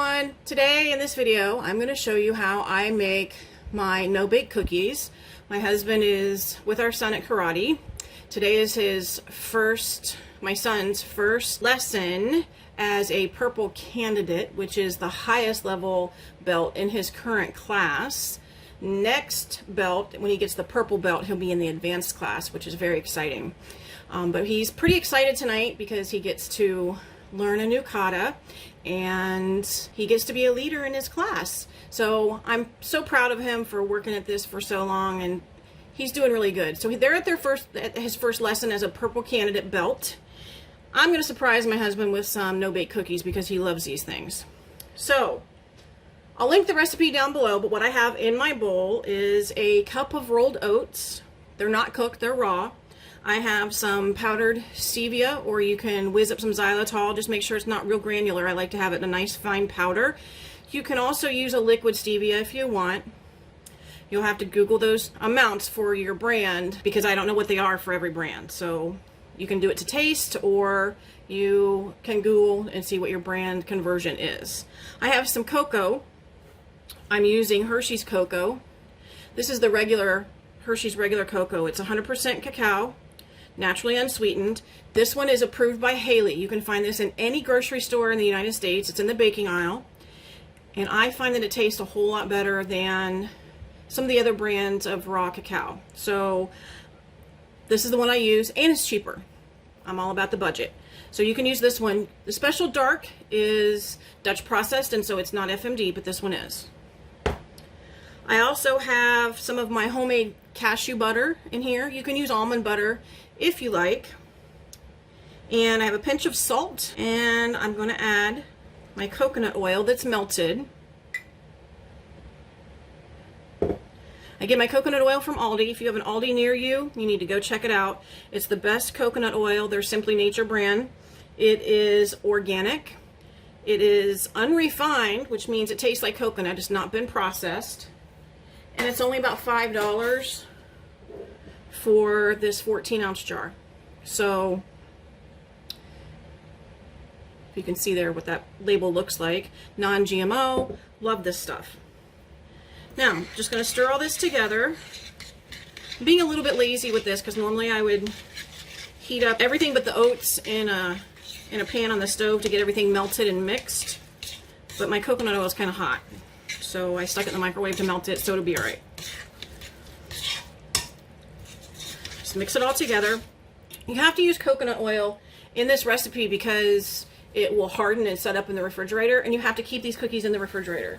everyone. Today in this video I'm going to show you how I make my no-bake cookies. My husband is with our son at karate. Today is my son's first lesson as a purple candidate, which is the highest level belt in his current class. Next belt, when he gets the purple belt, he'll be in the advanced class, which is very exciting. But he's pretty excited tonight because he gets to learn a new kata and he gets to be a leader in his class. So I'm so proud of him for working at this for so long, and he's doing really good. So they're at his first lesson as a purple candidate belt. I'm going to surprise my husband with some no-bake cookies because he loves these things. So I'll link the recipe down below, but what I have in my bowl is a cup of rolled oats. They're not cooked, they're raw. I have some powdered stevia, or you can whiz up some xylitol. Just make sure it's not real granular. I like to have it in a nice fine powder. You can also use a liquid stevia if you want. You'll have to Google those amounts for your brand because I don't know what they are for every brand. So you can do it to taste, or you can Google and see what your brand conversion is. I have some cocoa. I'm using Hershey's cocoa. This is the Hershey's regular cocoa. It's 100% cacao, naturally unsweetened. This one is approved by Haley. You can find this in any grocery store in the United States. It's in the baking aisle. And I find that it tastes a whole lot better than some of the other brands of raw cacao. So this is the one I use, and it's cheaper. I'm all about the budget. So you can use this one. The special dark is Dutch processed, and so it's not FMD, but this one is. I also have some of my homemade cashew butter in here. You can use almond butter if you like. And I have a pinch of salt, and I'm going to add my coconut oil that's melted. I get my coconut oil from Aldi. If you have an Aldi near you, you need to go check it out. It's the best coconut oil. They're Simply Nature brand. It is organic. It is unrefined, which means it tastes like coconut. It's not been processed. And it's only about $5 for this 14-ounce jar. So you can see there what that label looks like. Non-GMO. Love this stuff. Now, I'm just going to stir all this together. I'm being a little bit lazy with this because normally I would heat up everything but the oats in a pan on the stove to get everything melted and mixed. But my coconut oil is kind of hot, so I stuck it in the microwave to melt it, so it'll be all right. Just mix it all together. You have to use coconut oil in this recipe because it will harden and set up in the refrigerator, and you have to keep these cookies in the refrigerator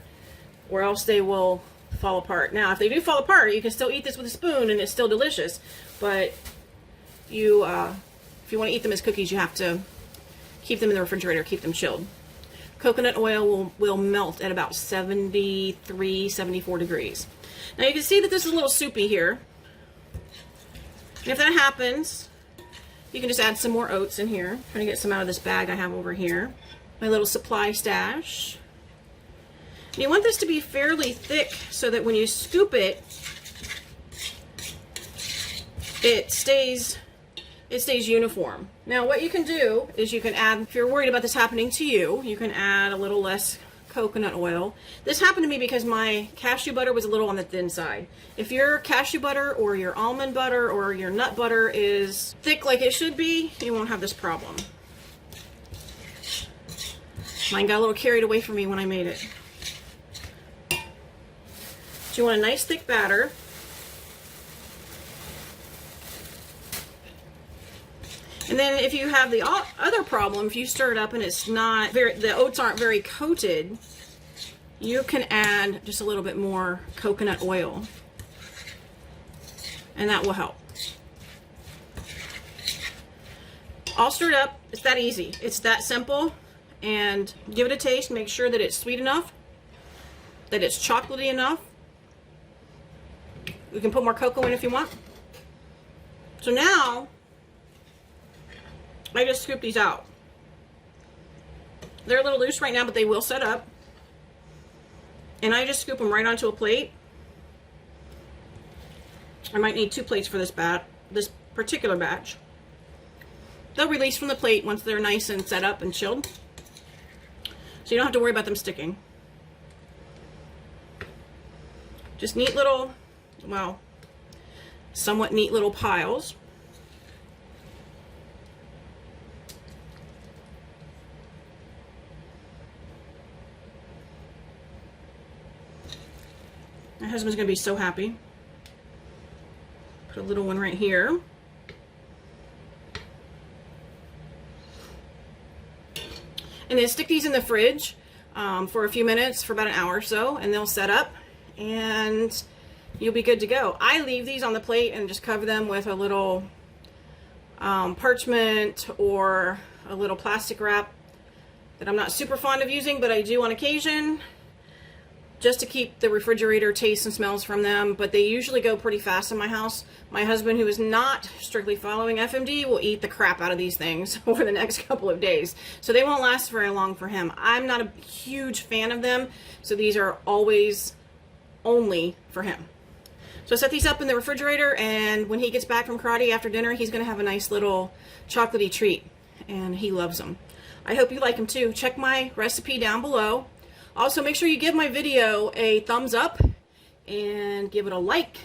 or else they will fall apart. Now, if they do fall apart, you can still eat this with a spoon and it's still delicious, but if you want to eat them as cookies, you have to keep them in the refrigerator, keep them chilled. Coconut oil will melt at about 73, 74 degrees. Now you can see that this is a little soupy here. And if that happens, you can just add some more oats in here. I'm trying to get some out of this bag I have over here. My little supply stash. And you want this to be fairly thick so that when you scoop it, it stays uniform. Now what you can do is you can add, if you're worried about this happening to you, you can add a little less coconut oil. This happened to me because my cashew butter was a little on the thin side. If your cashew butter or your almond butter or your nut butter is thick like it should be, you won't have this problem. Mine got a little carried away from me when I made it. So you want a nice thick batter. And then if you have the other problem, if you stir it up and it's not the oats aren't very coated, you can add just a little bit more coconut oil. And that will help. All stirred up. It's that easy. It's that simple. And give it a taste. Make sure that it's sweet enough, that it's chocolatey enough. You can put more cocoa in if you want. So now, I just scoop these out. They're a little loose right now, but they will set up. And I just scoop them right onto a plate. I might need 2 plates for this particular batch. They'll release from the plate once they're nice and set up and chilled. So you don't have to worry about them sticking. Just neat little, well, somewhat neat little piles. My husband's gonna be so happy. Put a little one right here. And then stick these in the fridge for a few minutes, for about an hour or so, and they'll set up and you'll be good to go. I leave these on the plate and just cover them with a little parchment or a little plastic wrap that I'm not super fond of using, but I do on occasion, just to keep the refrigerator taste and smells from them. But they usually go pretty fast in my house. My husband, who is not strictly following FMD, will eat the crap out of these things over the next couple of days. So they won't last very long for him. I'm not a huge fan of them, so these are always only for him. So I set these up in the refrigerator, and when he gets back from karate after dinner, he's gonna have a nice little chocolatey treat, and he loves them. I hope you like them too. Check my recipe down below. Also, make sure you give my video a thumbs up and give it a like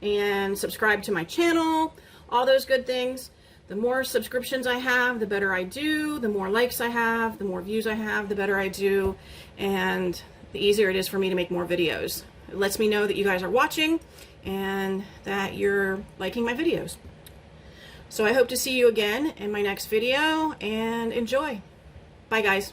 and subscribe to my channel, all those good things. The more subscriptions I have, the better I do. The more likes I have, the more views I have, the better I do, and the easier it is for me to make more videos. It lets me know that you guys are watching and that you're liking my videos. So I hope to see you again in my next video, and enjoy. Bye guys.